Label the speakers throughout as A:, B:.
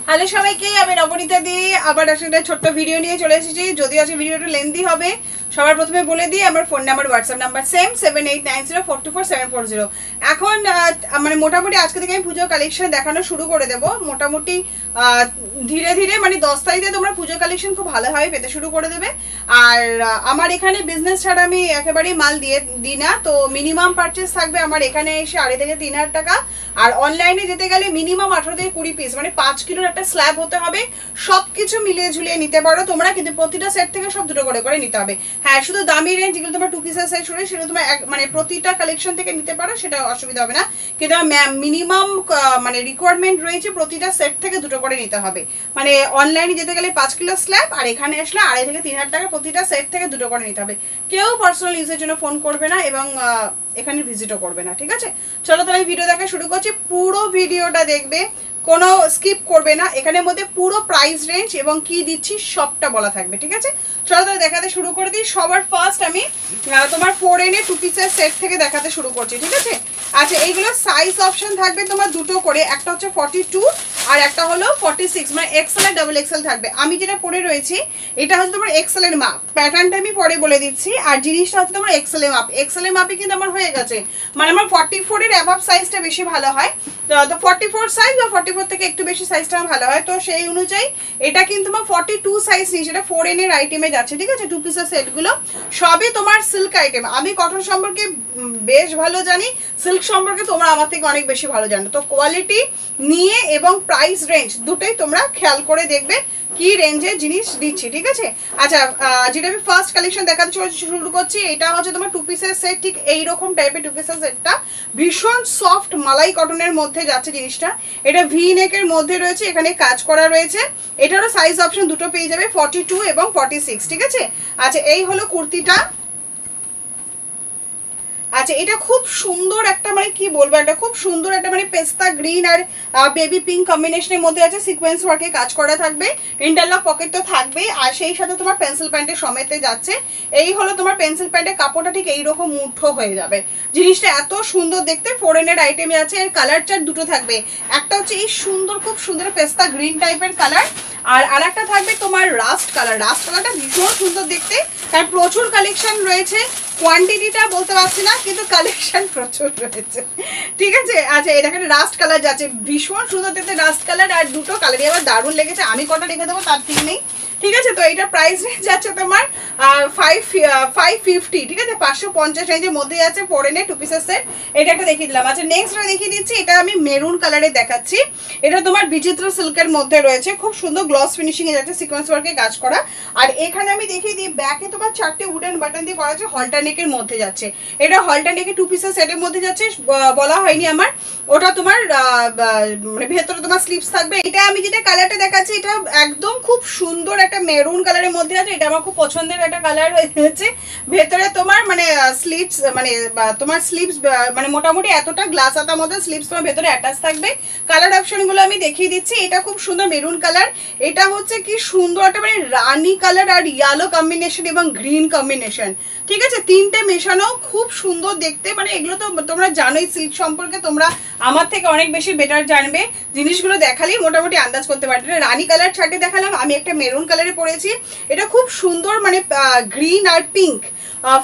A: Hello সবাইকে, আমি নবনীতা দি আবার একটা ছোট্ট ভিডিও নিয়ে চলে এসেছি। যদিও আজকে ভিডিওটা লেন্দি হবে, সবার প্রথমে বলে দিই আমার phone number, WhatsApp number same 7890424740। এখন মানে মোটামুটি আজকে থেকে আমি পুজোর কালেকশন দেখানো শুরু করে দেবো। মোটামুটি ধীরে ধীরে মানে 10 তারিখে তোমরা পুজোর কালেকশন খুব ভালোভাবে পেতে শুরু করে দেবে। আর আমার এখানে বিজনেস ছাড়া আমি একেবারেই মাল দিই না, তো মিনিমাম পারচেস থাকবে আমার এখানে এসে 2.5 থেকে 3,000 টাকা। আর অনলাইনে যেতে গেলে মিনিমাম 18 থেকে 20 পিস মানে 5 কিলোর একটা স্ল্যাব হতে হবে। সবকিছু মিলিয়ে ঝুলিয়ে নিতে পারো তোমরা, কিন্তু প্রতিটা সেট থেকে সব দুটো করে নিতে হবে। হ্যাঁ, শুধু দামি রেঞ্জ যেগুলো তোমার 2 পিসের সেট শুনে সেগুলো তোমার মানে প্রতিটা কালেকশন থেকে নিতে পারো, সেটা অসুবিধা হবে না। কিন্তু মিনিমাম মানে রিকোয়ারমেন্ট রয়েছে প্রতিটা সেট থেকে দুটো করে নিতে হবে। মানে অনলাইনে যেতে গেলে 5 কিলো স্ল্যাব, আর এখানে আসলে 2.5 থেকে 3,000 টাকা প্রতিটা সেট থেকে দুটো করে নিতে হবে। কেউ পার্সোনাল ইউজের জন্য ফোন করবে না এবং এখানে ভিজিটও করবে না, ঠিক আছে? চলো তাহলে ভিডিও দেখা শুরু করছি। পুরো ভিডিওটা দেখবে, কোনো স্কিপ করবে না। এখানের মধ্যে পুরো প্রাইস রেঞ্জ এবং কি দিচ্ছি সবটা বলা থাকবে, ঠিক আছে? চলো তাহলে দেখাতে শুরু করে দিই। সবার ফার্স্ট আমি তোমার 4N 2 পিসের সেট থেকে দেখাতে শুরু করছি, ঠিক আছে? আচ্ছা, এইগুলো সাইজ অপশন থাকবে তোমার দুটো করে, একটা হচ্ছে 42 আর একটা হলো 46, মানে এক্সেল আর ডাবল এক্সেল থাকবে। আমি যেটা পরে রয়েছি এটা হচ্ছে তোমার এক্সেল এর মাপ, প্যাটার্নটা আমি পরে বলে দিচ্ছি। আর জিনিসটা হচ্ছে তোমার এক্সেল এর মাপ, এক্সেল এর মাপে কিন্তু আমার হয়ে গেছে। মানে আমার 44 এর অ্যাবাভ সাইজটা বেশি ভালো হয়, তো 44 সাইজ বা 44 থেকে একটু বেশি সাইজটা ভালো হয়। তো সেই অনুযায়ী এটা কিন্তু আমার 42 সাইজ নিয়ে সেটা 4N এর আইটেমে যাচ্ছে, ঠিক আছে? 2 পিসের সেটগুলো সবই তোমার সিল্ক আইটেম। আমি কটন সম্পর্কে বেশ ভালো জানি, সিল্ক সম্পর্কে তোমরা আমার থেকে অনেক বেশি ভালো জানো। তো কোয়ালিটি নিয়ে এবং প্রাইস রেঞ্জ দুটোই তোমরা খেয়াল করে দেখবে কি রেঞ্জের জিনিস দিচ্ছি, ঠিক আছে? আচ্ছা, যেটা আমি ফার্স্ট কালেকশন দেখাতে শুরু করছি, এটা হচ্ছে তোমার 2 পিসের সেট। ঠিক এইরকম টাইপের 2 পিসের সেটটা ভীষণ সফট মালাই কটনের মধ্যে যাচ্ছে জিনিসটা। এটা ভি নেকের মধ্যে রয়েছে, এখানে কাজ করা রয়েছে। এটারও সাইজ অপশন দুটো পেয়ে যাবে, 42 এবং 46, ঠিক আছে? আচ্ছা, এই হলো কুর্তিটা। আচ্ছা, এটা খুব সুন্দর একটা মানে কি বলবো, এটা খুব সুন্দর একটা মানে পেস্তা গ্রিন আর বেবি পিঙ্ক কম্বিনেশনের মধ্যে আছে। সিকোয়েন্স ওয়ার্কে কাজ করা থাকবে, ইন্টারলক পকেট তো থাকবে, আর সেই সাথে তোমার পেন্সিল প্যান্টের সমেতে যাচ্ছে। এই হলো তোমার পেন্সিল প্যান্টের কাপড়টা, ঠিক এইরকম মুঠো হয়ে যাবে। জিনিসটা এত সুন্দর দেখতে, 4N এর আইটেমে আছে। এর কালার চার্ট দুটো থাকবে, একটা হচ্ছে এই সুন্দর খুব সুন্দর পেস্তা গ্রিন টাইপের কালার, আর আরেকটা থাকবে তোমার রাস্ট কালার। রাস্ট কালারটা ভীষণ সুন্দর দেখতে, কারণ প্রচুর কালেকশন রয়েছে। কোয়ান্টিটিটা বলতে পারছি না, কিন্তু কালেকশন প্রচুর রয়েছে, ঠিক আছে? আচ্ছা, এটা এখানে রাস্ট কালার যাচ্ছে, ভীষণ সুন্দর দেখতে রাস্ট কালার। আর দুটো কালারই আমার দারুণ লেগেছে, আমি কটা রেখে দেবো তার ঠিক নেই, ঠিক আছে? তো এটা প্রাইস রেঞ্জ যাচ্ছে তোমার 550, ঠিক আছে? 550 রেঞ্জের মধ্যে যাচ্ছে 4N 2 পিসের সেট। এটা একটা দেখিয়ে দিলাম। আচ্ছা, নেক্সটটা দেখিয়ে দিচ্ছি। এটা আমি মেরুন কালারে দেখাচ্ছি। এটা তোমার বিচিত্র সিল্কের মধ্যে রয়েছে, খুব সুন্দর গ্লস ফিনিশিং এ যাচ্ছে, সিকোয়েন্স ওয়ার্কে কাজ করা। আর এখানে আমি দেখিয়ে দিই, ব্যাকে তোমার 4টে উডেন বাটন দিয়ে করা আছে, হলটা নেকের মধ্যে যাচ্ছে। এটা হলটা নেকে 2 পিসের সেটের মধ্যে যাচ্ছে, বলা হয়নি আমার। ওটা তোমার মানে ভেতরে তোমার স্লিপস থাকবে। এটা আমি যেটা কালারটা দেখাচ্ছি, এটা একদম খুব সুন্দর একটা মেরুন কালারের মধ্যে আছে। এটা আমার খুব পছন্দের একটা কালার হয়েছে। ভেতরে তোমার মানে স্লিপস মানে তোমার স্লিপস মানে মোটামুটি এতটা গ্লাস আতার মধ্যে স্লিপস তোমার ভেতরে অ্যাটাচ থাকবে। কালার অপশনগুলো আমি দেখিয়ে দিচ্ছি। এটা খুব সুন্দর মেরুন কালার, এটা হচ্ছে কি সুন্দর একটা মানে রানি কালার আর ইয়েলো কম্বিনেশন এবং গ্রিন কম্বিনেশন, ঠিক আছে? তিনটে মেশানো, খুব সুন্দর দেখতে। মানে এগুলো তো তোমরা জানোই, সিল্ক সম্পর্কে তোমরা আমার থেকে অনেক বেশি বেটার জানবে। জিনিসগুলো দেখালেই মোটামুটি আন্দাজ করতে পারবে। রানি কালার ছাড়ে দেখালাম, আমি একটা মেরুন কালারে পরেছি। এটা খুব সুন্দর মানে গ্রিন আর পিঙ্ক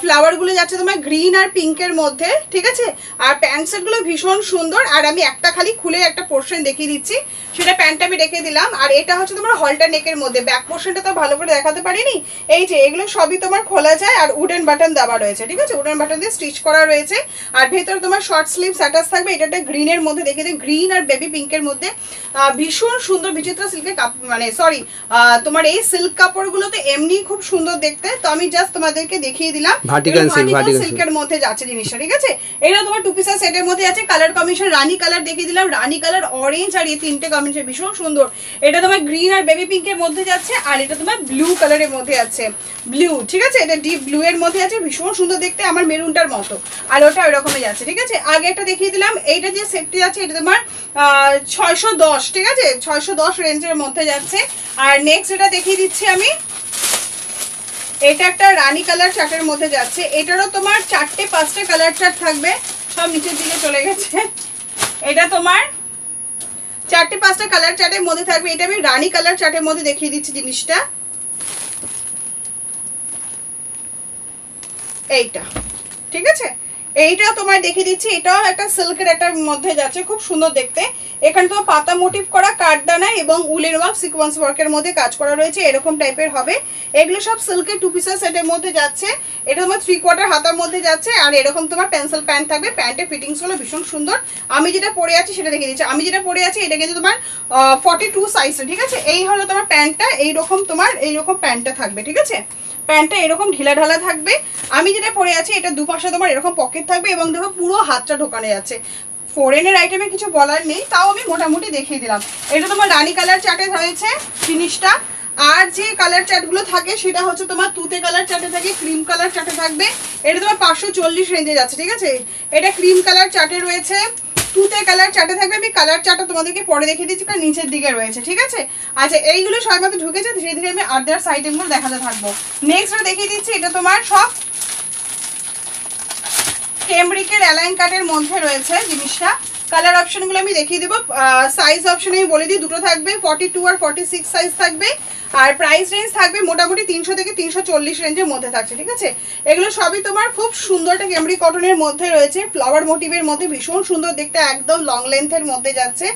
A: ফ্লাওয়ার গুলো যাচ্ছে তোমার গ্রিন আর পিঙ্কের মধ্যে, ঠিক আছে? আর প্যান্ট সেট গুলো ভীষণ সুন্দর। আর আমি একটা খালি খুলে একটা পোর্শন দেখিয়ে দিচ্ছি, সেটা প্যান্টটা আমি রেখে দিলাম। আর এটা হচ্ছে তোমার হলটা নেকের মধ্যে, ব্যাক পোর্শনটা তো ভালো করে দেখাতে পারিনি। এই যে এগুলো সবই তোমার খোলা যায়, আর উডেন বাটন দেওয়া রয়েছে, ঠিক আছে? উডেন বাটন দিয়ে স্টিচ করা রয়েছে। আর ভেতরে তোমার শর্ট স্লিভস অ্যাটাচ থাকবে। এটা একটা গ্রিনের মধ্যে দেখিয়ে দিই, গ্রিন আর বেবি পিঙ্কের মধ্যে ভীষণ সুন্দর বিচিত্র সিল্কের মানে সরি তোমার এই সিল্ক কাপড়গুলো তো এমনি খুব সুন্দর দেখতে। তো আমি জাস্ট তোমাদেরকে দেখিয়ে দিলাম ভার্টিকাল সিল্কের মধ্যে যাচ্ছে জিনিসটা, ঠিক আছে? এটা তোমার 2 পিসের সেটের মধ্যে আছে। কালার কম্বিনেশন রানি কালার দেখিয়ে দিলাম, রানি কালার, অরেঞ্জ আর এই তিনটে কম্বিনেশন ভীষণ সুন্দর। এটা তোমার গ্রিন আর বেবি পিঙ্কের মধ্যে যাচ্ছে, আর এটা তোমার ব্লু কালারের মধ্যে আছে, ব্লু, ঠিক আছে? এটা ডিপ ব্লু এর মধ্যে আছে, ভীষণ সুন্দর দেখতে, আমার মেরুনটার মতো। আর ওটা ওই রকমই যাচ্ছে, ঠিক আছে? আগে একটা দেখিয়ে দিলাম, এইটা যে সেটটি আছে এটা তোমার 610, ঠিক আছে? 610 রেঞ্জের মধ্যে যাচ্ছে। আর নেক্সট এটা দেখিয়ে দিচ্ছি আমি, এটা একটা রানী কালার চার্টের মধ্যে যাচ্ছে। এটারও তোমার 4টে 5টে কালার চার্ট থাকবে, সব নিচের দিকে চলে গেছে। এটা তোমার চারটে পাঁচটা কালার চার্টের মধ্যে থাকবে। এটা আমি রানী কালার চার্টের মধ্যে দেখিয়ে দিচ্ছি জিনিসটা, এইটা ঠিক আছে, এইটা তোমার দেখিয়ে দিচ্ছি। এটাও একটা সিল্কের একটা মধ্যে যাচ্ছে, খুব সুন্দর দেখতে। এখানে তোমার পাতা মোটিভ করা কাঠদানা এবং উলের ওয়ার্ক সিকোয়েন্স ওয়ার্কের মধ্যে কাজ করা রয়েছে, এরকম টাইপের হবে। এগুলো সব সিল্কের 2 পিসের সেটের মধ্যে যাচ্ছে। এটা তোমার 3/4 হাতার মধ্যে যাচ্ছে, আর এরকম তোমার পেন্সিল প্যান্ট থাকবে। প্যান্টের ফিটিংসগুলো ভীষণ সুন্দর। আমি যেটা পরে আছি সেটা দেখিয়ে দিচ্ছি। আমি যেটা পরে আছি এটা কিন্তু তোমার 42 সাইজের, ঠিক আছে। এই হলো তোমার প্যান্টটা, এইরকম তোমার এইরকম প্যান্টটা থাকবে, ঠিক আছে। প্যান্টটা এরকম ঢিলা ঢালা থাকবে। আমি যেটা পরে আছি এটা দুপাশে তোমার এরকম পকেট থাকবে, এবং দেখো পুরো হাতটা ঢোকানো যাচ্ছে। ফরেনের আইটেমে কিছু বলার নেই, তাও আমি মোটামুটি দেখিয়ে দিলাম। এটা তোমার রানী কালার চার্টে হয়েছে জিনিসটা। আর যে কালার চার্টগুলো থাকে সেটা হচ্ছে তোমার তুতে কালার চার্টে থাকে, ক্রিম কালার চার্টে থাকবে। এটা তোমার 540 রেঞ্জে যাচ্ছে, ঠিক আছে। এটা ক্রিম কালার চার্টে রয়েছে, তুতে কালার চার্টে থাকবে। আমি কালার চার্টটা তোমাদেরকে পরে দেখিয়ে দিচ্ছি, কারণ নিচের দিকে রয়েছে, ঠিক আছে। আচ্ছা, এইগুলো সবাই মতো ঢুকেছে, ধীরে ধীরে আমি আদার্স আইটেমগুলো দেখাতে থাকবো। নেক্সট দেখিয়ে দিচ্ছি, এটা তোমার সব কেমব্রিকের অ্যালাইন কাটের মধ্যে রয়েছে জিনিসটা। কালার অপশনগুলো আমি দেখিয়ে দেবো। সাইজ অপশন আমি বলে দিই, দুটো থাকবে, 42 আর 46 সাইজ থাকবে। আর প্রাইস রেঞ্জ থাকবে মোটামুটি 300 থেকে 340 রেঞ্জের মধ্যে থাকছে, ঠিক আছে। এগুলো সবই তোমার খুব সুন্দর একটা কেমব্রিক কটনের মধ্যে রয়েছে, ফ্লাওয়ার মোটিভের মধ্যে, ভীষণ সুন্দর দেখতে, একদম লং লেন্থের মধ্যে যাচ্ছে।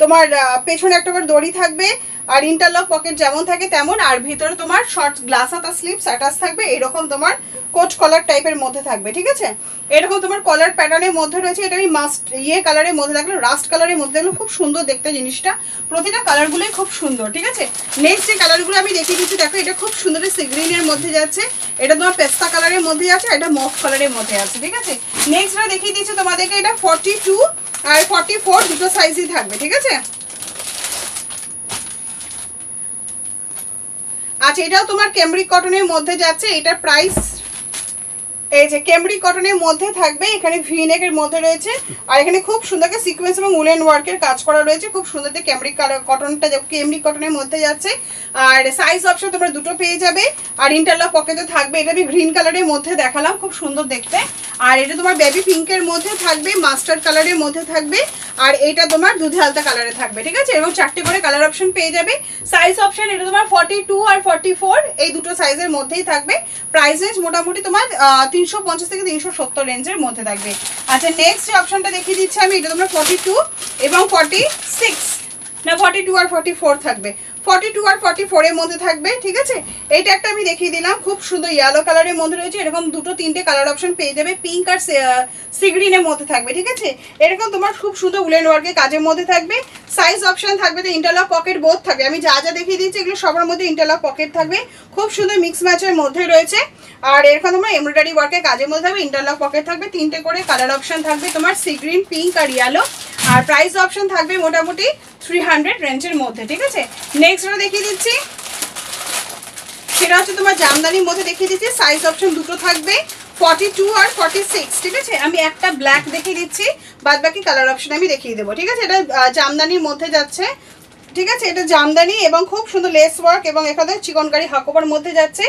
A: তোমার পেছনে একটা করে দড়ি থাকবে, আর ইন্টারলক পকেট যেমন থাকে তেমন। আর ভিতরে তোমার শর্ট গ্লাস হাতা স্লিভস অ্যাটাচ থাকবে, এরকম তোমার কোচ কলার টাইপের মধ্যে থাকবে, ঠিক আছে। এরকম তোমার কলার প্যাটার্নের মধ্যে রয়েছে। এটা আমি মাস্ট কালারের মধ্যে থাকলো, রাস্ট কালারের মধ্যে থাকলো, খুব সুন্দর দেখতে জিনিসটা। প্রতিটা কালারগুলোই খুব সুন্দর, ঠিক আছে। নেক্সট যে কালারগুলো আমি দেখিয়ে দিচ্ছি, দেখো এটা খুব সুন্দর সি গ্রিনের মধ্যে যাচ্ছে, এটা তোমার পেস্তা কালারের মধ্যে যাচ্ছে, এটা মফ কালারের মধ্যে আছে, ঠিক আছে। নেক্সট দেখিয়ে দিচ্ছি তোমাদেরকে, এটা 42 আর 44 দুটো সাইজই থাকবে, ঠিক আছে। আচ্ছা, এটাও তোমার কেমব্রিক কটনের মধ্যে যাচ্ছে। এটার প্রাইস এই যে কেমব্রিক কটনের মধ্যে থাকবে, এখানে ভি নেকের মধ্যে রয়েছে, আর এখানে খুব সুন্দর সিকোয়েন্স এবং উলেন ওয়ার্কের কাজ করা রয়েছে। খুব সুন্দর কেমব্রিক কটনটা কেমব্রিক কটনের মধ্যে যাচ্ছে। আর সাইজ অপশন তোমরা দুটো পেয়ে যাবে, আর ইন্টারলক পকেটে থাকবে। এটা আমি গ্রিন কালারের মধ্যে দেখালাম, খুব সুন্দর দেখতে। আর এটা তোমার বেবি পিঙ্কের মধ্যে থাকবে, মাস্টার্ড কালারের মধ্যে থাকবে, আর এটা তোমার দুধে হালতা কালারে থাকবে, ঠিক আছে। এবং 4টে করে কালার অপশন পেয়ে যাবে। সাইজ অপশন এটা তোমার 42 আর 44 এই দুটো সাইজের মধ্যেই থাকবে। প্রাইস রেঞ্জ মোটামুটি তোমার 350 থেকে 370 রেঞ্জের মধ্যে থাকবে। আচ্ছা, নেক্সট যে অপশনটা দেখিয়ে দিচ্ছি আমি, এটা তোমরা 42 এবং 46 না 42 আর 44 থাকবে, 42 আর 44 এর মধ্যে থাকবে, ঠিক আছে। এইটা একটা আমি দেখিয়ে দিলাম, খুব সুন্দর ইয়েলো কালারের মধ্যে রয়েছে। এরকম দুটো তিনটে কালার অপশন পেয়ে যাবে, পিঙ্ক আর সি গ্রিনের মধ্যে থাকবে, ঠিক আছে। এরকম তোমার খুব সুন্দর উলেন ওয়ার্কের কাজের মধ্যে থাকবে। সাইজ অপশন থাকবে, তো ইন্টারলক পকেট বোথ থাকবে। আমি যা যা দেখিয়ে দিচ্ছি এগুলো সবার মধ্যে ইন্টারলক পকেট থাকবে, খুব সুন্দর মিক্স ম্যাচের মধ্যে রয়েছে। আর এরকম তোমার এমব্রয়ডারি ওয়ার্কের কাজের মধ্যে থাকবে, ইন্টারলক পকেট থাকবে, 3টে করে কালার অপশন থাকবে তোমার, সি গ্রিন, পিঙ্ক আর ইয়েলো। আর প্রাইস অপশন থাকবে মোটামুটি 300 রেঞ্জের মধ্যে, ঠিক আছে। নেক্সট দেখিয়ে দিচ্ছি, সেটা হচ্ছে তোমার জামদানির মধ্যে দেখিয়ে দিচ্ছি। সাইজ অপশন দুটো থাকবে, 42 আর 46, ঠিক আছে। আমি একটা ব্ল্যাক দেখিয়ে দিচ্ছি, বাদ বাকি কালার অপশন আমি দেখিয়ে দেবো, ঠিক আছে। এটা জামদানির মধ্যে যাচ্ছে, ঠিক আছে। এটা জামদানি এবং খুব সুন্দর লেস ওয়ার্ক এবং এখানে চিকনকারি হাকোবার মধ্যে যাচ্ছে।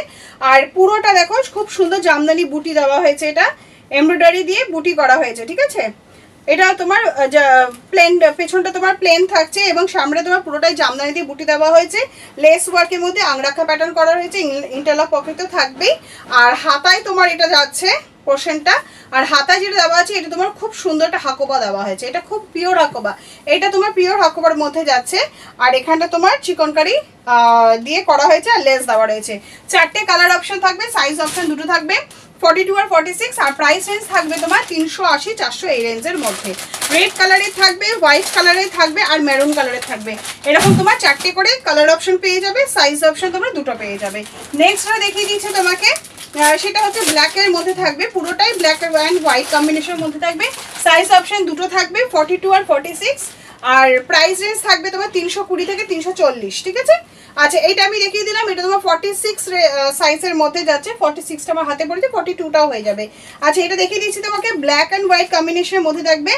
A: আর পুরোটা দেখো খুব সুন্দর জামদানি বুটি দেওয়া হয়েছে, এটা এমব্রয়ডারি দিয়ে বুটি করা হয়েছে, ঠিক আছে। এটা তোমার প্লেন, পেছনটা তোমার প্লেন থাকছে এবং সামনে তোমার পুরোটাই জামদানি দিয়ে বুটি দেওয়া হয়েছে। লেস ওয়ার্কের মধ্যে আংরাখা প্যাটার্ন করা হয়েছে, ইন্টারলক পকেট তো থাকবেই। আর হাতায় তোমার এটা যাচ্ছে পোর্শনটা, আর হাতায় যেটা দেওয়া আছে এটা তোমার খুব সুন্দর একটা হাকোবা দেওয়া হয়েছে, এটা খুব পিওর হাকোবা, এটা তোমার পিওর হাকোবার মধ্যে যাচ্ছে। আর এখানটা তোমার চিকনকারি দিয়ে করা হয়েছে, আর লেস দেওয়া রয়েছে। 4টে কালার অপশন থাকবে, সাইজ অপশন দুটো থাকবে, 42 আর 46। আর প্রাইস রেঞ্জ থাকবে তোমার 380 400 এই রেঞ্জের মধ্যে। রেড কালারের থাকবে, হোয়াইট কালারের থাকবে, আর মেরুন কালারের থাকবে। এরকম তোমার 4টে করে কালার অপশন পেয়ে যাবে, সাইজ অপশন তোমরা দুটো পেয়ে যাবে। নেক্সট দেখিয়ে দিচ্ছি তোমাকে, সেটা হচ্ছে ব্ল্যাকের মধ্যে থাকবে, পুরোটাই ব্ল্যাক অ্যান্ড হোয়াইট কম্বিনেশনের মধ্যে থাকবে। সাইজ অপশন দুটো থাকবে, 42 আর 46। আর প্রাইস রেঞ্জ থাকবে তোমার 320 থেকে 340, ঠিক আছে। আচ্ছা, এইটা আমি দেখিয়ে দিলাম, এটা তোমার 46 সাইজের মধ্যে যাচ্ছে। 46টা আমার হাতে পড়েছে, 42টাও হয়ে যাবে। আচ্ছা, এটা দেখিয়ে দিচ্ছি তোমাকে, ব্ল্যাক অ্যান্ড হোয়াইট কম্বিনেশনের মধ্যে থাকবে।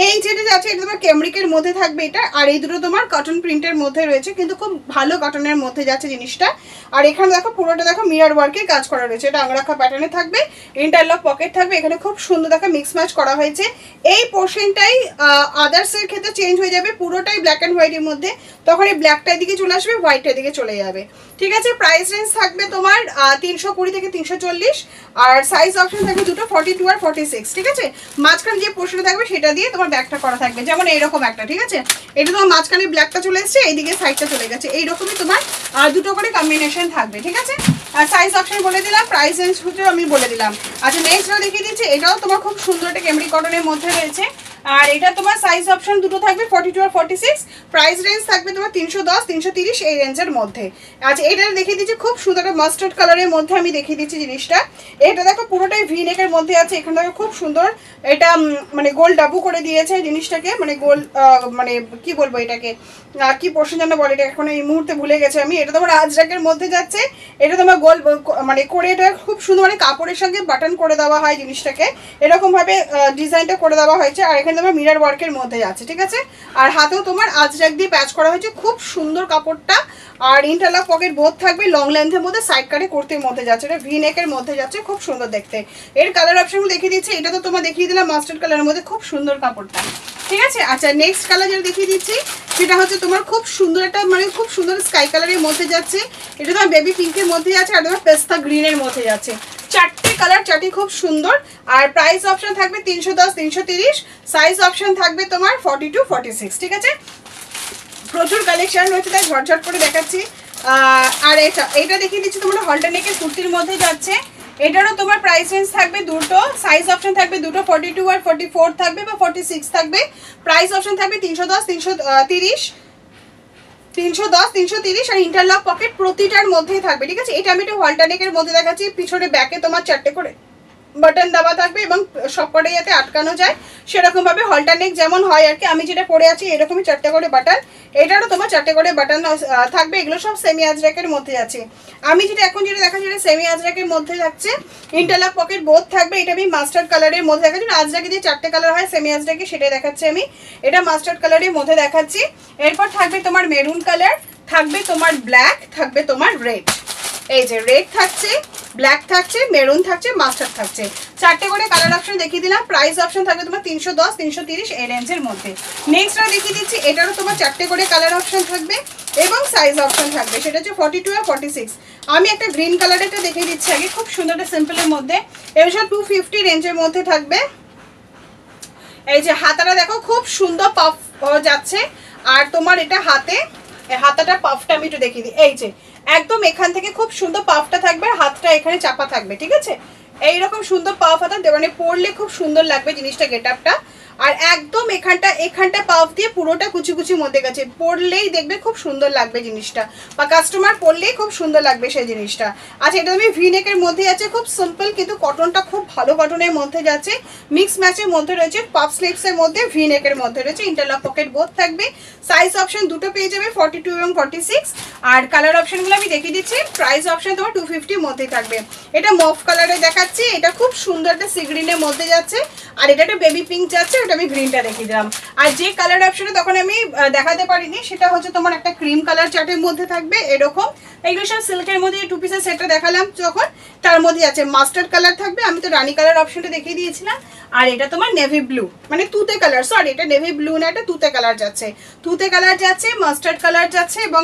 A: এই যেটা যাচ্ছে এটা তোমার ক্যামরিকের মধ্যে থাকবে এটা, আর এই দুটো তোমার কটন প্রিন্টের মধ্যে রয়েছে, কিন্তু খুব ভালো কটনের মধ্যে যাচ্ছে জিনিসটা। আর এখানে দেখো পুরোটা দেখো মিরর ওয়ার্কের কাজ করা রয়েছে, এটা আংরাখা প্যাটার্নে থাকবে, ইন্টারলক পকেট থাকবে, এখানে খুব সুন্দর দেখো মিক্স ম্যাচ করা হয়েছে। এই পোর্শনটাই আদার্সের ক্ষেত্রে চেঞ্জ হয়ে যাবে, পুরোটাই ব্ল্যাক অ্যান্ড হোয়াইটের মধ্যে, তখন এই ব্ল্যাকটার দিকে চলে আসবে, হোয়াইটের দিকে চলে যাবে। ঠিক আছে, প্রাইস রেঞ্জ থাকবে তোমার 320 থেকে 340, আর সাইজ অপশন থাকবে দুটো 42 আর 46। ঠিক আছে, মাঝখানে যে পোর্শন থাকবে সেটা দিয়ে তোমার ব্যাকটা করা থাকবে, যেমন এইরকম একটা। ঠিক আছে, এটা তোমার মাঝখানে ব্ল্যাকটা চলে এসছে, এইদিকে সাইডটা চলে গেছে, এইরকমই তোমার দুটো করে কম্বিনেশন থাকবে। ঠিক আছে, আর সাইজ অপশন বলে দিলাম, প্রাইস রেঞ্জ আমি বলে দিলাম। আচ্ছা নেক্সটটা দেখিয়ে দিচ্ছি, এটাও তোমার খুব সুন্দর একটা ক্যামরি কটনের মধ্যে রয়েছে, আর এটা তোমার সাইজ অপশন দুটো থাকবে 42 আর 46। প্রাইস রেঞ্জ থাকবে তোমার 310 330 এই রেঞ্জের মধ্যে। আচ্ছা এটা দেখিয়ে দিচ্ছি, খুব সুন্দর একটা মাস্টার্ড কালারের মধ্যে আমি দেখিয়ে দিচ্ছি জিনিসটা। এটা দেখো পুরোটাই ভি নেকের মধ্যে আছে, এখানে দেখো খুব সুন্দর এটা মানে গোল ডাবু করে দিয়েছে জিনিসটাকে, মানে গোল মানে কি বলবো এটাকে, কি পোর্শন যেন বলে, এটা এখন এই মুহূর্তে ভুলে গেছে আমি। এটা তোমার আজরাকের মধ্যে যাচ্ছে, এটা তোমার গোল মানে করে এটা খুব সুন্দর মানে কাপড়ের সঙ্গে বাটন করে দেওয়া হয় জিনিসটাকে, এরকম ভাবে ডিজাইনটা করে দেওয়া হয়েছে, আর এখানে তোমার মিরর ওয়ার্কের মধ্যে যাচ্ছে। ঠিক আছে, আর হাতেও তোমার আজরাক দিয়ে প্যাচ করা হয়েছে, খুব সুন্দর কাপড়টা, আর ইন্টারলক পকেট বোথ থাকবে, লং লেন্থের মধ্যে সাইড কাটে কুর্তির মধ্যে যাচ্ছে, এটা ভি নেকের মধ্যে যাচ্ছে, খুব সুন্দর দেখতে। এর কালার অপশনগুলো দেখিয়ে দিচ্ছি, এটা তো তোমার দেখিয়ে দিলাম মাস্টার্ড কালারের মধ্যে, খুব সুন্দর কাপড়টা। ঠিক আছে, আচ্ছা নেক্সট কালার যেটা দেখিয়ে দিচ্ছি সেটা হচ্ছে তোমার খুব সুন্দর একটা মানে খুব সুন্দর স্কাই কালারের মধ্যে যাচ্ছে, এটা তোমার বেবি পিঙ্কের মধ্যে যাচ্ছে, আর তোমার পেস্তা গ্রিনের মধ্যে যাচ্ছে, চারটে কালার, চারটি খুব সুন্দর। আর প্রাইস অপশন থাকবে 310 330, সাইজ অপশন থাকবে তোমার 42 46। ঠিক আছে, প্রচুর কালেকশন রয়েছে তাই ঝটঝট করে দেখাচ্ছি। আর এটা দেখিয়ে দিচ্ছি তোমার হলটা নেকের কুর্তির মধ্যে যাচ্ছে, এটারও তোমার প্রাইস রেঞ্জ থাকবে দুটো, সাইজ অপশন থাকবে দুটো 42 আর 44 থাকবে বা 46 থাকবে। প্রাইস অপশন থাকবে 310 330, 310 330, আর ইন্টারলক পকেট প্রতিটার মধ্যেই থাকবে। ঠিক আছে, এটা আমি একটু হলটা নেকের মধ্যে দেখাচ্ছি, পিছনে ব্যাকে তোমার চারটে করে বাটন দেওয়া থাকবে এবং সবকটাই যাতে আটকানো যায় সেরকম ভাবে হলটা নেক যেমন হয় আর কি, আমি যেটা পরে আছি এরকমই চারটে করে বাটন, এটারও তোমার চারটে করে বাটন থাকবে, এগুলো সব সেমি আজরাকের মধ্যে আছে। আমি যেটা এখন যেটা দেখাচ্ছি এটা সেমি আজরাকের মধ্যে থাকছে, ইন্টারলক পকেট বোথ থাকবে, এটা আমি মাস্টার্ড কালারের মধ্যে দেখাচ্ছি, আজরাকে যে চারটে কালার হয় সেমি আজরাকে সেটাই দেখাচ্ছি আমি, এটা মাস্টার্ড কালারের মধ্যে দেখাচ্ছি। এরপর থাকবে তোমার মেরুন কালার, থাকবে তোমার ব্ল্যাক, থাকবে তোমার রেড, এই যে রেড থাকছে, ব্ল্যাক থাকছে, মেরুন থাকছে, মাস্টার্ড থাকছে, চারটে করে কালার অপশন দেখিয়ে দিলাম। প্রাইস অপশন থাকবে তোমার 310 330 এই রেঞ্জের মধ্যে। নেক্সটটা দেখিয়ে দিচ্ছি, এটারও তোমার চারটে করে কালার অপশন থাকবে এবং সাইজ অপশন থাকবে, সেটা হচ্ছে 42 আর 46। আমি একটা গ্রিন কালারেরটা দেখিয়ে দিচ্ছি আগে, খুব সুন্দর একটা সিম্পলের মধ্যে, এর সব 250 রেঞ্জের মধ্যে থাকবে। এই যে হাতাটা দেখো খুব সুন্দর পাফ যাচ্ছে, আর তোমার এটা হাতাটা পাফটা আমি একটু দেখিয়ে দিই, এই যে একদম এখান থেকে খুব সুন্দর পাফটা থাকবে, হাতটা এখানে চাপা থাকবে। ঠিক আছে, এইরকম সুন্দর পাফ হাতা মানে পরলে খুব সুন্দর লাগবে জিনিসটা, গেটআপটা। আর একদম এখানটা পাফ দিয়ে পুরোটা কুচি কুচি মধ্যে গেছে, পরলেই দেখবে খুব সুন্দর লাগবে জিনিসটা, বা কাস্টমার পরলেই খুব সুন্দর লাগবে সেই জিনিসটা। আচ্ছা এটা তুমি ভি নেকের মধ্যে আছে, খুব সিম্পল, কিন্তু কটনটা খুব ভালো কটনের মধ্যে যাচ্ছে, মিক্স ম্যাচের মধ্যে রয়েছে, পাফ স্লিভসের মধ্যে, ভি নেকের মধ্যে রয়েছে, ইন্টারলক পকেট বোথ থাকবে, সাইজ অপশন দুটো পেয়ে যাবে 42 এবং 46। আর কালার অপশনগুলো আমি দেখিয়ে দিচ্ছি, প্রাইস অপশন তোমার 250 মধ্যেই থাকবে। এটা মফ কালারে দেখাচ্ছি, এটা খুব সুন্দর একটা সি গ্রিনের মধ্যে যাচ্ছে, আর এটা একটা বেবি পিঙ্ক যাচ্ছে, ওটা আমি গ্রিনটা দেখিয়ে দিলাম। আর যে কালার অপশনে তখন আমি দেখাতে পারিনি সেটা হচ্ছে তোমার একটা ক্রিম কালার চার্টের মধ্যে থাকবে এরকম, এগুলো সব সিল্কের মধ্যে টু পিসের সেটটা দেখালাম যখন, তার মধ্যে আছে মাস্টার্ড কালার থাকবে, আমি তো রানী কালার অপশনটা দেখিয়ে দিয়েছিলাম। আর এটা তোমার নেভি ব্লু মানে তুতে কালার, সরি এটা নেভি ব্লু না, এটা তুতে কালার যাচ্ছে, তুতে কালার যাচ্ছে, মাস্টার্ড কালার যাচ্ছে এবং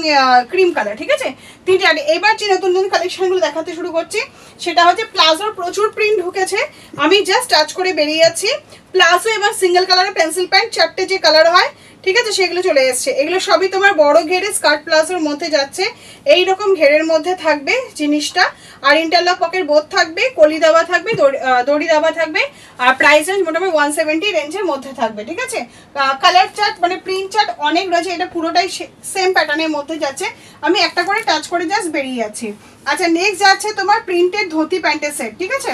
A: ক্রিম কালার। ঠিক আছে, তিনটে। আর এবার যে নতুন নতুন কালেকশনগুলো দেখাতে শুরু করছি সেটা হচ্ছে প্লাজোর প্রচুর প্রিন্ট ঢুকেছে, আমি জাস্ট টাচ করে বেরিয়ে যাচ্ছি। প্লাজো এবং সিঙ্গেল কালারের পেন্সিল প্যান্ট চারটে যে কালার হয়, ঠিক আছে, সেগুলো চলে এসছে, এগুলো সবই তোমার বড় ঘেরে স্কার্ট প্লাজোর মধ্যে যাচ্ছে, এইরকম ঘেরের মধ্যে থাকবে জিনিসটা। আর ইন্টারলক পকেট বোথ থাকবে, কলি দেওয়া থাকবে, দড়ি দেওয়া থাকবে, আর প্রাইস রেঞ্জ মোটামুটি 170 রেঞ্জের মধ্যে থাকবে। ঠিক আছে, কালার চার্ট মানে প্রিন্ট চার্ট অনেক রয়েছে, এটা পুরোটাই সেম প্যাটার্নের মধ্যে যাচ্ছে, আমি একটা করে টাচ করে জাস্ট বেরিয়ে যাচ্ছি। আচ্ছা নেক্সট যাচ্ছে তোমার প্রিন্টেড ধুতি প্যান্টের সেট। ঠিক আছে,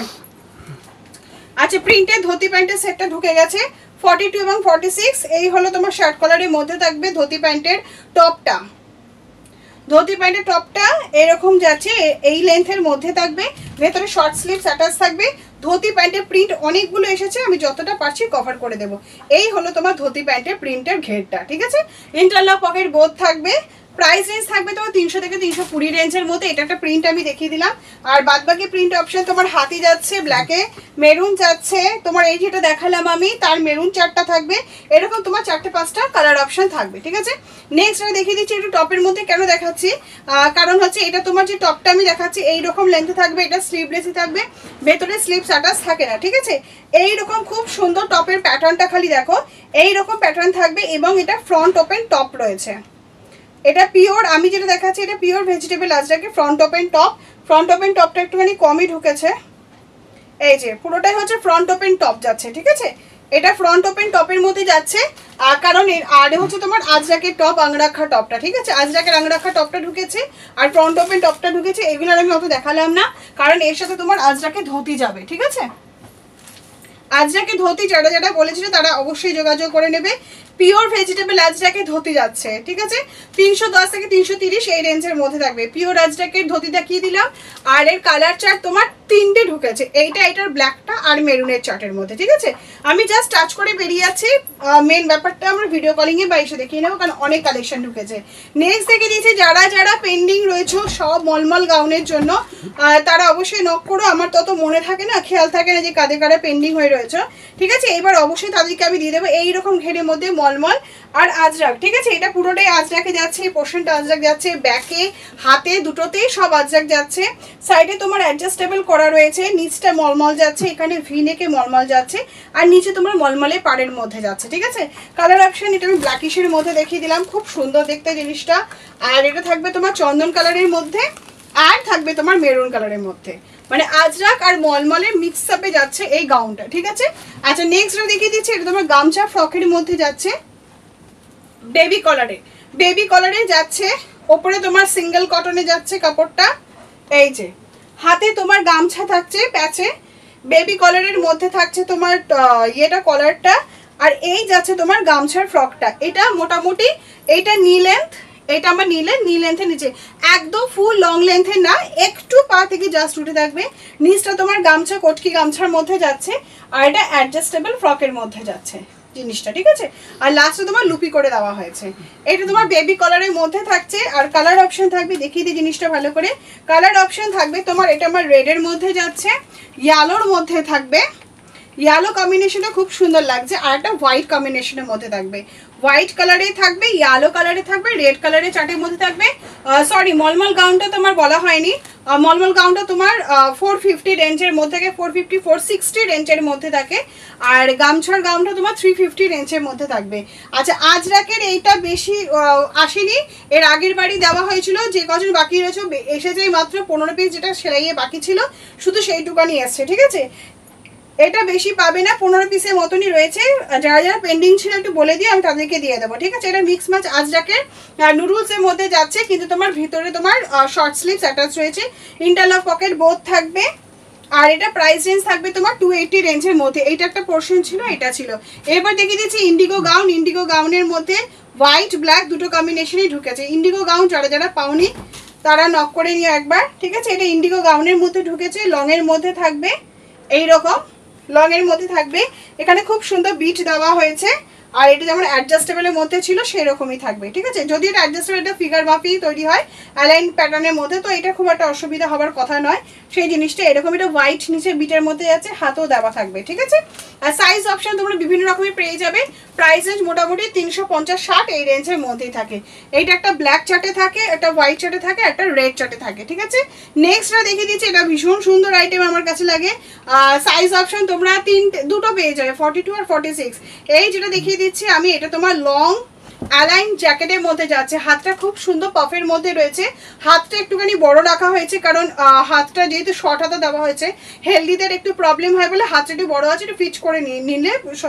A: আচ্ছা প্রিন্টেড ধুতি প্যান্টের সেটটা ঢুকে গেছে 42 এবং 46, এই হলো তোমার শার্ট কলারের মধ্যে থাকবে ধুতি প্যান্টের টপটা, ধুতি প্যান্টের টপটা এরকম যাচ্ছে, এই লেন্থের মধ্যে থাকবে, ভেতরে শর্ট স্লিভস অ্যাটাচ থাকবে, ধুতি প্যান্টের প্রিন্ট অনেকগুলো এসেছে, আমি যতটা পারছি কভার করে দেবো। এই হলো তোমার ধুতি প্যান্টের প্রিন্টের ঘেরটা, ঠিক আছে। ইন্টারলক পকেট বোথ থাকবে। প্রাইস রেঞ্জ থাকবে তোমার 300 থেকে 320 রেঞ্জের মধ্যে। এটা একটা প্রিন্ট আমি দেখিয়ে দিলাম। আর বাদবাকি প্রিন্ট অপশন তোমার হাতি যাচ্ছে ব্ল্যাকে, মেরুন যাচ্ছে তোমার, এই যেটা দেখালাম আমি তার মেরুন 4টা থাকবে, এরকম তোমার 4-5টা কালার অপশন থাকবে, ঠিক আছে। নেক্সট আমি দেখিয়ে দিচ্ছি একটু টপের মধ্যে কেন দেখাচ্ছি, কারণ হচ্ছে এটা তোমার যে টপটা আমি দেখাচ্ছি এইরকম লেন্থে থাকবে, এটা স্লিভলেসই থাকবে, ভেতরে স্লিভস অ্যাটাচ থাকে না, ঠিক আছে। এইরকম খুব সুন্দর টপের প্যাটার্নটা খালি দেখো, এইরকম প্যাটার্ন থাকবে এবং এটা ফ্রন্ট ওপেন টপ রয়েছে। এটা পিওর, আমি যেটা দেখাচ্ছি এটা পিওর ভেজিটেবল আজরাকে front open top. Front open টপটা একটুখানি কমই ঢুকেছে, এই যে পুরোটাই হচ্ছে ফ্রন্ট ওপেন টপ যাচ্ছে, ঠিক আছে। এটা ফ্রন্ট ওপেন টপের মধ্যে যাচ্ছে, কারণ আর হচ্ছে তোমার আজরাকের টপ আংরাখা টপটা, ঠিক আছে। আজরাকের আংরাখা টপটা ঢুকেছে আর ফ্রন্ট ওপেন টপটা ঢুকেছে, এগুলো আমি অত দেখালাম না কারণ এর সাথে তোমার আজরাকে ধুতি যাবে, ঠিক আছে। আজরাকে ধুতি যারা যারা বলেছিল তারা অবশ্যই যোগাযোগ করে নেবে। পিওর ভেজিটেবল আজরাকে ধুতি যাচ্ছে, ঠিক আছে। 310 থেকে 330 এই রেঞ্জের মধ্যে থাকবে। পিওর আজরাকের ধুতি দেখিয়ে দিলাম। আর এর কালার চার্ট তোমার 3টে ঢুকেছে, এইটা এটার ব্ল্যাকটা আর মেরুনের চার্টের মধ্যে, ঠিক আছে। আমি জাস্ট টাচ করে বেরিয়ে যাচ্ছি, মেন ব্যাপারটা আমরা ভিডিও কলিংয়ে বা এসে দেখিয়ে নেবো কারণ অনেক কালেকশন ঢুকেছে। নেক্সট দেখে দিয়েছি যারা যারা পেন্ডিং রয়েছে সব মলমল গাউনের জন্য, তারা অবশ্যই নক করো। আমার তত মনে থাকে না, খেয়াল থাকে না যে কাদের কারা পেন্ডিং হয়ে রয়েছে, ঠিক আছে। এবার অবশ্যই তাদেরকে আমি দিয়ে দেবো এইরকম ঘেরের মধ্যে মলমল আর আজরাক, ঠিক আছে। এটা পুরোটাই আজরাকে যাচ্ছে, এই পোর্শনটা আজরাক যাচ্ছে, ব্যাকে হাতে দুটোতেই সব আজরাক যাচ্ছে। সাইডে তোমার অ্যাডজাস্টেবল করা রয়েছে, নিচটা মলমল যাচ্ছে, এখানে ভি নেকে মলমল যাচ্ছে আর নিচে তোমার মলমলে পাড়ের মধ্যে যাচ্ছে, ঠিক আছে। কালার অপশন এটা আমি ব্ল্যাকিশের মধ্যে দেখিয়ে দিলাম, খুব সুন্দর দেখতে জিনিসটা। আর এটা থাকবে তোমার চন্দন কালারের মধ্যে আর থাকবে তোমার মেরুন কালারের মধ্যে, মানে আজরাক আর মলমলের মিক্স আপে যাচ্ছে এই গাউনটা, ঠিক আছে। আচ্ছা নেক্সট দেখিয়ে দিচ্ছি, এটা তোমার গামছা ফ্রকের মধ্যে যাচ্ছে, বেবি কলারে যাচ্ছে, ওপরে তোমার সিঙ্গেল কটনে যাচ্ছে কাপড়টা, এই যে হাতে তোমার গামছা থাকছে প্যাচে, বেবি কলারের মধ্যে থাকছে তোমার ইয়েটা কলারটা, আর এই যাচ্ছে তোমার গামছার ফ্রকটা। এটা মোটামুটি এইটা নি লেন্থ, এটা আমার নি লেন্থের নিচে, একদম ফুল লং লেন্থের না, একটু পা থেকে জাস্ট উঠে থাকবে। নিচটা তোমার গামছা কটকি গামছার মধ্যে যাচ্ছে আর এটা অ্যাডজাস্টেবল ফ্রকের মধ্যে যাচ্ছে জিনিসটা, ঠিক আছে। আর লাস্টে তোমার লুপি করে দেওয়া হয়েছে। এটা তোমার বেবি কলারের মধ্যে থাকছে আর কালার অপশন থাকবে, দেখিয়ে দিই জিনিসটা ভালো করে। কালার অপশন থাকবে তোমার, এটা আমার রেডের মধ্যে যাচ্ছে, ইয়েলোর মধ্যে থাকবে, ইয়েলো কম্বিনেশনটা খুব সুন্দর লাগছে, আর একটা হোয়াইট কম্বিনেশনের মধ্যে থাকবে, হোয়াইট কালারে থাকবে, ইয়েলো কালারে থাকবে, রেড কালারের চার্টের মধ্যে থাকবে। সরি মলমল গাউনটা তোমার বলা হয়নি, মলমল গাউনটা তোমার 450 রেঞ্জের মধ্যে থাকে, 450 460 রেঞ্জের মধ্যে থাকে। আর গামছার গাউনটা তোমার 350 রেঞ্জের মধ্যে থাকবে। আচ্ছা আজরাকের এইটা বেশি আসেনি, এর আগের বাড়ি দেওয়া হয়েছিল, যে কজন বাকি রয়েছে এসেছে মাত্র 15 পিস, যেটা সেলাইয়ে বাকি ছিল শুধু সেইটুকানি এসছে, ঠিক আছে। এটা বেশি পাবে না, 15 পিসের মতনই রয়েছে। যারা যারা পেন্ডিং ছিল একটু বলে দিয়ে আমি তাদেরকে দিয়ে দেবো, ঠিক আছে। এটা মিক্স ম্যাচ আজরাকের নুডলসের মধ্যে যাচ্ছে, কিন্তু তোমার ভিতরে তোমার শর্ট স্লিভস অ্যাটাচ রয়েছে, ইন্টারলক পকেট বোথ থাকবে। আর এটা প্রাইস রেঞ্জ থাকবে তোমার 280 রেঞ্জের মধ্যে। এইটা একটা পোর্শন ছিল, এটা ছিল। এবার দেখিয়ে দিচ্ছি ইন্ডিগো গাউন। ইন্ডিগো গাউনের মধ্যে হোয়াইট ব্ল্যাক দুটো কম্বিনেশনই ঢুকেছে। ইন্ডিগো গাউন যারা যারা পাওনি তারা নক করে নিও একবার, ঠিক আছে। এটা ইন্ডিগো গাউনের মধ্যে ঢুকেছে, লংয়ের মধ্যে থাকবে, এইরকম লং এর মধ্যে থাকবে। এখানে খুব সুন্দর বিট দেওয়া হয়েছে, আর এটা যেমন অ্যাডজাস্টেবলের মধ্যে ছিল সেই রকমই থাকবে, ঠিক আছে। যদি এটা অ্যাডজাস্টেবল, এটা ফিগার মাপি তৈরি হয় অ্যালাইন প্যাটার্নের মধ্যে, তো এটা খুব একটা অসুবিধা হবার কথা নয় সেই জিনিসটা। এরকম এটা হোয়াইট নিচে বিটের মধ্যে যাচ্ছে, হাতেও দেওয়া থাকবে, ঠিক আছে। আর সাইজ অপশন তোমরা বিভিন্ন রকমের পেয়ে যাবে। প্রাইস রেঞ্জ মোটামুটি 350-60 এই রেঞ্জের মধ্যেই থাকে। এইটা একটা ব্ল্যাক চার্টে থাকে, একটা হোয়াইট চার্টে থাকে, একটা রেড চার্টে থাকে, ঠিক আছে। নেক্সটটা দেখিয়ে দিচ্ছি, এটা ভীষণ সুন্দর আইটেম আমার কাছে লাগে। সাইজ অপশন তোমরা দুটো পেয়ে যাবে, 42 আর 46। এই যেটা দেখিয়ে দিচ্ছি আমি, এটা তোমার লং অ্যালাইন জ্যাকেটের মধ্যে যাচ্ছে, হাতটা খুব সুন্দর পাফের মধ্যে রয়েছে, হাতটা একটুখানি বড় রাখা হয়েছে কারণ হাতটা যেহেতু শর্ট হাতে দেওয়া হয়েছে, হেলদিদের একটু প্রবলেম হয় বলে হাতটা একটু বড় আছে, একটু ফিট করে নিলে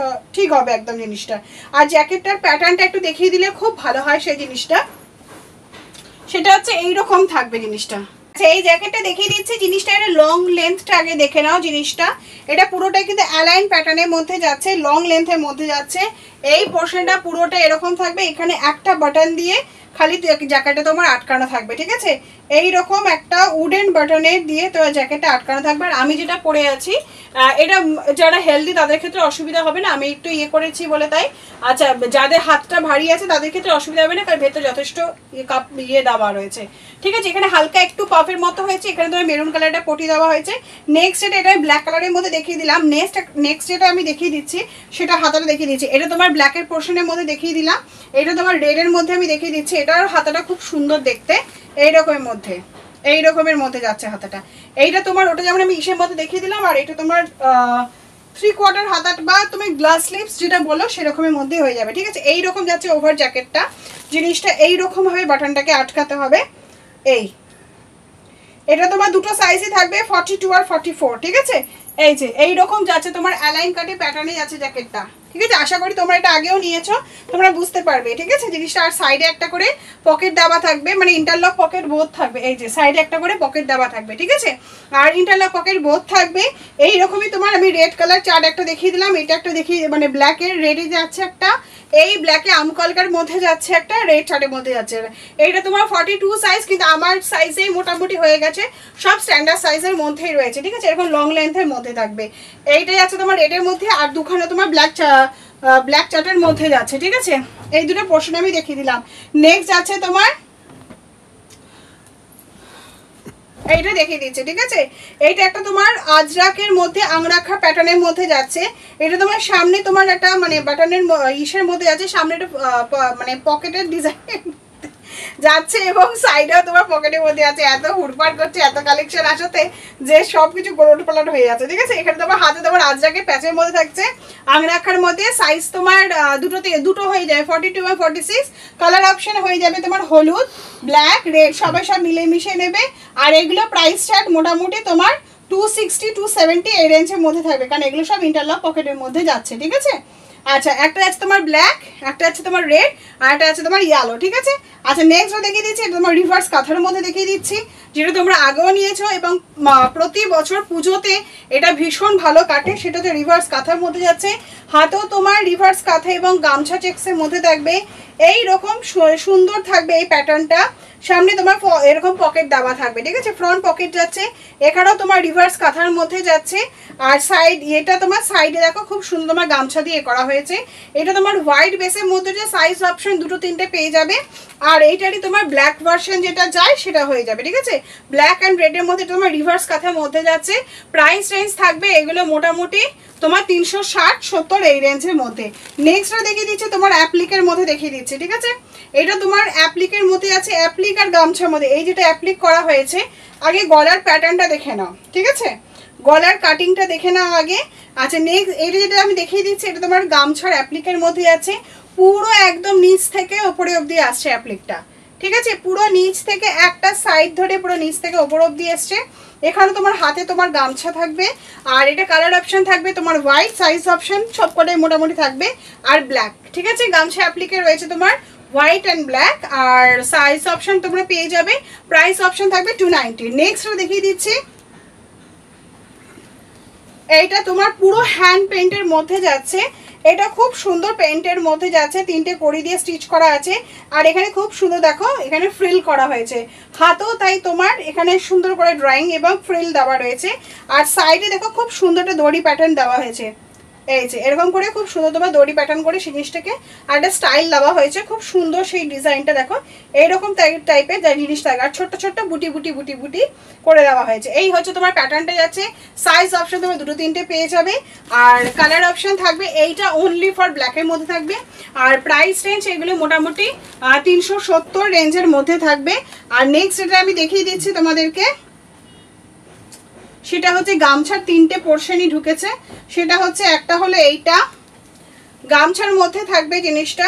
A: ঠিক হবে একদম জিনিসটা। আর জ্যাকেটটার প্যাটার্নটা একটু দেখিয়ে দিলে খুব ভালো হয় সেই জিনিসটা, সেটা হচ্ছে এইরকম থাকবে জিনিসটা। আচ্ছা এই জ্যাকেটটা দেখিয়ে দিচ্ছি, জিনিসটা এটা লং লেন্থটা আগে দেখে নাও জিনিসটা। এটা পুরোটাই কিন্তু অ্যালাইন প্যাটার্নের মধ্যে যাচ্ছে, লং লেন্থের মধ্যে যাচ্ছে। এই পোর্শনটা পুরোটা এরকম থাকবে, এখানে একটা বাটন দিয়ে খালি জ্যাকেটটা তোমার আটকানো থাকবে, ঠিক আছে। এইরকম একটা উডেন বাটনের দিয়ে তোমার জ্যাকেটটা আটকানো থাকবে। আর আমি যেটা পরে আছি এটা যারা হেলদি তাদের ক্ষেত্রে অসুবিধা হবে না, আমি একটু ইয়ে করেছি বলে তাই। আচ্ছা, যাদের হাতটা ভারী আছে তাদের ক্ষেত্রে অসুবিধা হবে না, কারণ ভেতরে যথেষ্ট ইয়ে দেওয়া রয়েছে, ঠিক আছে। এখানে হালকা একটু পাফের মতো হয়েছে, এখানে তোমার মেরুন কালারটা পটি দেওয়া হয়েছে। নেক্সট এটা ব্ল্যাক কালারের মধ্যে দেখিয়ে দিলাম। নেক্সট যেটা আমি দেখিয়ে দিচ্ছি সেটা হাতাটা দেখিয়ে দিচ্ছি। এটা তোমার ব্ল্যাকের পোর্শনের মধ্যে দেখিয়ে দিলাম, এটা তোমার রেডের মধ্যে আমি দেখিয়ে দিচ্ছি। এটার হাতাটা খুব সুন্দর দেখতে, এই রকমের মধ্যে যাচ্ছে হাতাটা। এইটা তোমার ওটা যেমন আমি ইসের মধ্যে দেখিয়ে দিলাম, আর এটা তোমার 3/4 হাতা বা তুমি গ্লাস স্লিভস যেটা বলো সেরকমের মধ্যে হয়ে যাবে, ঠিক আছে। এইরকম যাচ্ছে ওভার জ্যাকেটটা। জিনিসটা এইরকম ভাবে বাটনটাকে আটকাতে হবে। এটা তোমার দুটো সাইজই থাকবে, 42 আর 44, ঠিক আছে। এই যে এইরকম যাচ্ছে তোমার অ্যালাইন কাটে প্যাটার্নে যাচ্ছে জ্যাকেটটা, ঠিক আছে। আশা করি তোমরা এটা আগেও নিয়েছো, তোমরা বুঝতে পারবে, ঠিক আছে জিনিসটা। আর সাইডে একটা করে পকেট দেওয়া থাকবে, মানে ইন্টারলক পকেট বোথ থাকবে। এই যে সাইডে একটা করে পকেট দেওয়া থাকবে, ঠিক আছে। আর ইন্টারলক পকেট বোথ থাকবে। এইরকমই তোমার আমি রেড কালার চার্ট একটা দেখিয়ে দিলাম, এটা একটা দেখিয়ে, মানে ব্ল্যাকের রেডে যাচ্ছে একটা, এই ব্ল্যাকে আমকলকার মধ্যে যাচ্ছে একটা, রেড চার্টের মধ্যে যাচ্ছে। এইটা তোমার 42 সাইজ, কিন্তু আমার সাইজেই মোটামুটি হয়ে গেছে, সব স্ট্যান্ডার্ড সাইজের মধ্যেই রয়েছে, ঠিক আছে। এরকম লং লেন্থের মধ্যে থাকবে। এইটাই আছে তোমার রেডের মধ্যে, আর দুখানে তোমার ব্ল্যাক চার্টের মধ্যে যাচ্ছে, ঠিক আছে। এই দুটো পোর্শন আমি দেখিয়ে দিলাম। নেক্সট আছে তোমার এইটা দেখিয়ে দিচ্ছে, ঠিক আছে। এইটা একটা তোমার আজরাকের মধ্যে আংরাখা প্যাটার্নের মধ্যে যাচ্ছে। এটা তোমার সামনে তোমার একটা মানে বাটনের ইসের মধ্যে যাচ্ছে, সামনে একটা মানে পকেটের ডিজাইন যাচ্ছে, এবং সাইডেও তোমার পকেটের মধ্যে আছে। এত হুড়পাট করছে, এত কালেকশন আসাতে যে সবকিছু গোলট পালট হয়ে যাচ্ছে, ঠিক আছে। এখানে তোমার হাতে তোমার আজরাকে প্যাচের মধ্যে থাকছে, আংরাখার মধ্যে সাইজ তোমার দুটো হয়ে যাবে, 42 আর 46। কালার অপশন হয়ে যাবে তোমার হলুদ, ব্ল্যাক, রেড, সবাই সব মিলেমিশে নেবে। আর এগুলো প্রাইস স্টার্ট মোটামুটি তোমার 260 270 এই রেঞ্জের মধ্যে থাকবে, কারণ এগুলো সব ইন্টারলক পকেটের মধ্যে যাচ্ছে, ঠিক আছে। আচ্ছা, একটা আছে তোমার ব্ল্যাক, একটা আছে তোমার রেড, আর একটা আছে তোমার ইয়েলো, ঠিক আছে। আচ্ছা, নেক্সট দেখিয়ে দিচ্ছি, এটা তোমার রিভার্স কাঁথার মধ্যে দেখিয়ে দিচ্ছি, যেটা তোমরা আগেও নিয়েছো এবং প্রতি বছর পুজোতে এটা ভীষণ ভালো কাটে। সেটা হচ্ছে রিভার্স কাঁথার মধ্যে যাচ্ছে, হাতেও তোমার রিভার্স কাঁথা এবং গামছা চেক্সের মধ্যে থাকবে। এই রকম সুন্দর থাকবে এই প্যাটার্নটা। সামনে তোমার এরকম পকেট দেওয়া থাকবে, ঠিক আছে, ফ্রন্ট পকেট যাচ্ছে। এখানেও তোমার রিভার্স কাঁথার মধ্যে যাচ্ছে। আর সাইড, এটা তোমার সাইডে দেখো খুব সুন্দর তোমার গামছা দিয়ে করা হয়েছে। এটা তোমার হোয়াইট বেসের মধ্যে যে সাইজ অপশন দুটো তিনটে পেয়ে যাবে। আর এইটারই তোমার ব্ল্যাক ভার্সন যেটা যায় সেটা হয়ে যাবে, ঠিক আছে। ব্ল্যাক অ্যান্ড রেডের মধ্যে তোমার রিভার্স কাঁথার মধ্যে যাচ্ছে। প্রাইস রেঞ্জ থাকবে এগুলো মোটামুটি তোমার 360-70 এই রেঞ্জের মধ্যে। নেক্সটটা দেখিয়ে দিচ্ছে তোমার অ্যাপ্লিকের মধ্যে দেখিয়ে দিচ্ছে, ঠিক আছে। এটা তোমার অ্যাপ্লিকের মধ্যে আছে, অ্যাপ্লিক আর গামছার মধ্যে। এই যেটা অ্যাপ্লিক করা হয়েছে, আগে গলার প্যাটার্নটা দেখে নাও, ঠিক আছে, গলার কাটিংটা দেখে নাও আগে। আচ্ছা, নেক্সট এটা যেটা আমি দেখিয়ে দিচ্ছি, এটা তোমার গামছার অ্যাপ্লিকের মধ্যে আছে। পুরো একদম নিচ থেকে ওপরে অবধি আসছে অ্যাপ্লিকটা, ঠিক আছে। পুরো নিচ থেকে একটা সাইড ধরে পুরো নিচ থেকে ওপর অবধি আসছে। এখানে তোমার হাতে তোমার গামছা থাকবে। আর এটা কালার অপশন থাকবে তোমার হোয়াইট, সাইজ অপশন সবকটাই মোটামুটি থাকবে, আর ব্ল্যাক, ঠিক আছে। গামছা অ্যাপ্লিকে রয়েছে তোমার হোয়াইট অ্যান্ড ব্ল্যাক, আর সাইজ অপশন তোমরা পেয়ে যাবে। প্রাইস অপশন থাকবে 290। নেক্সট দেখিয়ে দিচ্ছি, এইটা তোমার পুরো হ্যান্ড পেইন্টের মধ্যে যাচ্ছে। এটা খুব সুন্দর পেইন্টের মধ্যে যাচ্ছে, তিনটে কড়ি দিয়ে স্টিচ করা আছে। আর এখানে খুব সুন্দর দেখো এখানে ফ্রিল করা হয়েছে, হাতেও তাই তোমার এখানে সুন্দর করে ড্রয়িং এবং ফ্রিল দেওয়া রয়েছে। আর সাইডে দেখো খুব সুন্দর একটা দড়ি প্যাটার্ন দেওয়া হয়েছে, এই যে এরকম করে খুব সুন্দর তোমার দড়ি প্যাটার্ন করে জিনিসটাকে আর একটা স্টাইল দেওয়া হয়েছে, খুব সুন্দর সেই ডিজাইনটা দেখো এইরকম টাইপের যা জিনিসটা। আর ছোট্ট ছোট্ট বুটি বুটি বুটি বুটি করে দেওয়া হয়েছে। এই হচ্ছে তোমার প্যাটার্নটা যাচ্ছে। সাইজ অপশন তোমার দুটো তিনটে পেয়ে যাবে। আর কালার অপশন থাকবে, এইটা অনলি ফর ব্ল্যাকের মধ্যে থাকবে। আর প্রাইস রেঞ্জ এগুলো মোটামুটি 370 রেঞ্জের মধ্যে থাকবে। আর নেক্সট এটা আমি দেখিয়ে দিচ্ছি তোমাদেরকে, সেটা হচ্ছে গামছার তিনটে পোর্শনই ঢুকেছে। সেটা হচ্ছে একটা হলো এইটা, গামছার মধ্যে থাকবে জিনিসটা,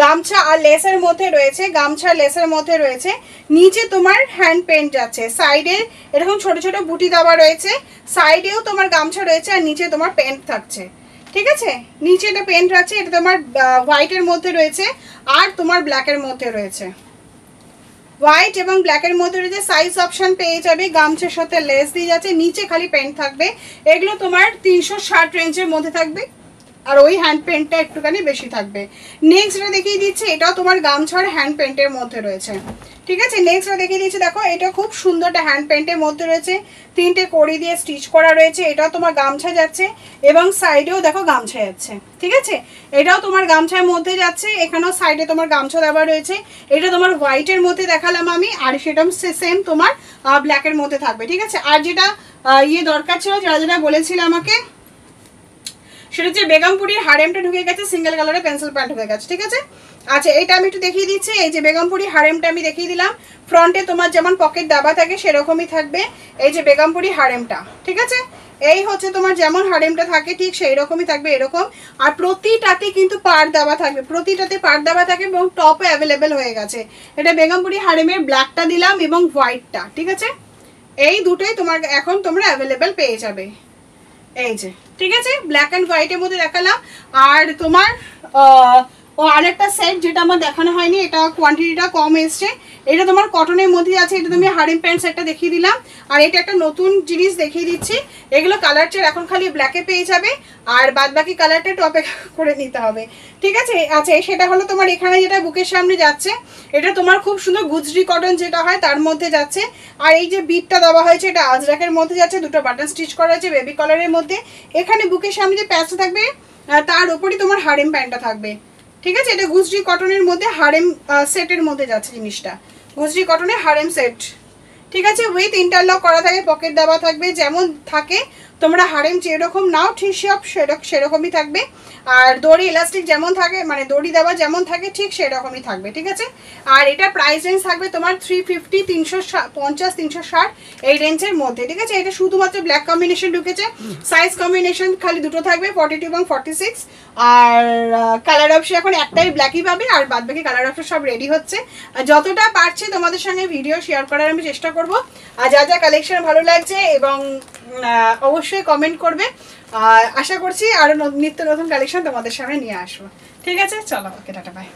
A: গামছা আর লেসের মধ্যে রয়েছে, গামছা লেসের মধ্যে রয়েছে। নিচে তোমার হ্যান্ড পেন্ট যাচ্ছে, সাইডে এরকম ছোট ছোট বুটি দেওয়া রয়েছে, সাইডেও তোমার গামছা রয়েছে, আর নিচে তোমার পেন্ট থাকছে, ঠিক আছে। নিচে এটা পেন্ট আছে, এটা তোমার হোয়াইটের মধ্যে রয়েছে আর তোমার ব্ল্যাকের মধ্যে রয়েছে, হোয়াইট এবং ব্ল্যাকের মধ্যে রয়েছে। সাইজ অপশন পেয়ে যাবে, গামছার সাথে লেস দিয়ে যাচ্ছে, নিচে খালি পেন্ট থাকবে। এগুলো তোমার 360 রেঞ্জের মধ্যে থাকবে। আর ওই হ্যান্ড পেন্টটা একটুখানি বেশি থাকবে। নেক্সট এটা দেখিয়ে দিচ্ছি, এটাও তোমার গামছার হ্যান্ড পেন্টের মধ্যে রয়েছে, ঠিক আছে। নেক্সট এটা দেখিয়ে দিচ্ছি, দেখো এটা খুব সুন্দর একটা হ্যান্ড পেন্টের মধ্যে রয়েছে, 3টে কড়ি দিয়ে স্টিচ করা রয়েছে। এটাও তোমার গামছা যাচ্ছে এবং সাইডেও দেখো গামছা যাচ্ছে, ঠিক আছে। এটাও তোমার গামছার মধ্যে যাচ্ছে, এখানেও সাইডে তোমার গামছা দেওয়া রয়েছে। এটা তোমার হোয়াইটের মধ্যে দেখালাম আমি, আর সেটা সেম তোমার ব্ল্যাকের মধ্যে থাকবে, ঠিক আছে। আর যেটা দরকার ছিল, যারা যারা বলেছিল আমাকে, সেটা হচ্ছে বেগমপুরির হারেমটা ঢুকে গেছে, সিঙ্গেল কালারে পেন্সিল প্যান্ট ঢুকে গেছে, ঠিক আছে। আচ্ছা, এটা আমি একটু দেখিয়ে দিচ্ছি। এই যে বেগমপুরি হারেমটা আমি দেখিয়ে দিলাম, ফ্রন্টে তোমার যেমন পকেট দাবা থাকে সেরকমই থাকবে এই যে বেগমপুরি হারেমটা, ঠিক আছে। এই হচ্ছে তোমার যেমন হারেমটা থাকে ঠিক সেই রকমই থাকবে, এরকম। আর প্রতিটাতে কিন্তু পাড় দেওয়া থাকবে, প্রতিটাতে পাড় দেওয়া থাকে এবং টপও অ্যাভেলেবেল হয়ে গেছে। এটা বেগমপুরি হারেমের ব্ল্যাকটা দিলাম এবং হোয়াইটটা, ঠিক আছে। এই দুটোই তোমার এখন তোমরা অ্যাভেলেবেল পেয়ে যাবে, এই যে, ঠিক আছে। ব্ল্যাক অ্যান্ড হোয়াইটের মধ্যে দেখালাম। আর তোমার আরেকটা সেট যেটা আমার দেখানো হয়নি, এটা কোয়ান্টিটিটা কম এসছে, এটা তোমার কটনের মধ্যে আছে। এটা তুমি হারিম প্যান্ট সেটটা দেখিয়ে দিলাম। আর এটা একটা নতুন জিনিস দেখিয়ে দিচ্ছি, এগুলো কালার চার এখন খালি ব্ল্যাকে পেয়ে যাবে, আর বাদ বাকি কালারটা টপে করে নিতে হবে, ঠিক আছে। আচ্ছা, সেটা হলো তোমার এখানে যেটা বুকের সামনে যাচ্ছে, এটা তোমার খুব সুন্দর গুজরি কটন যেটা হয় তার মধ্যে যাচ্ছে। আর এই যে বিটটা দেওয়া হয়েছে, এটা আজরাকের মধ্যে যাচ্ছে, দুটো বাটন স্টিচ করা হয়েছে বেবি কলারের মধ্যে। এখানে বুকের সামনে যে প্যাচটা থাকবে তার উপরই তোমার হারেম প্যান্টটা থাকবে, ঠিক আছে। এটা গুজরি কটনের মধ্যে হারেম সেটের মধ্যে যাচ্ছে জিনিসটা, গুজরি কটনের হারেম সেট, ঠিক আছে। উইথ ইন্টারলক করা থাকে, পকেট দেওয়া থাকবে, যেমন থাকে তোমরা হারেম যেরকম নাও ঠিক সব সেরকমই থাকবে। আর দড়ি ইলাস্টিক যেমন থাকে, মানে দড়ি দেওয়া যেমন থাকে ঠিক সেরকমই থাকবে, ঠিক আছে। আর এটা প্রাইস রেঞ্জ থাকবে তোমার 350, 350, 360 এই রেঞ্জের মধ্যে, ঠিক আছে। এটা শুধুমাত্র ব্ল্যাক কম্বিনেশন ঢুকেছে, সাইজ কম্বিনেশন খালি দুটো থাকবে, 42 এবং 46। আর কালার অপশন এখন একটাই ব্ল্যাকই পাবে, আর বাদ বাকি কালার অপশন সব রেডি হচ্ছে। আর যতটা পারছি তোমাদের সঙ্গে ভিডিও শেয়ার করার আমি চেষ্টা করব। আর যা যা কালেকশন ভালো লাগছে এবং অবশ্যই কমেন্ট করবে। আশা করছি আরো নিত্য নতুন কালেকশন তোমাদের সামনে নিয়ে আসবো, ঠিক আছে। চলো, ওকে, টাটা, বাই।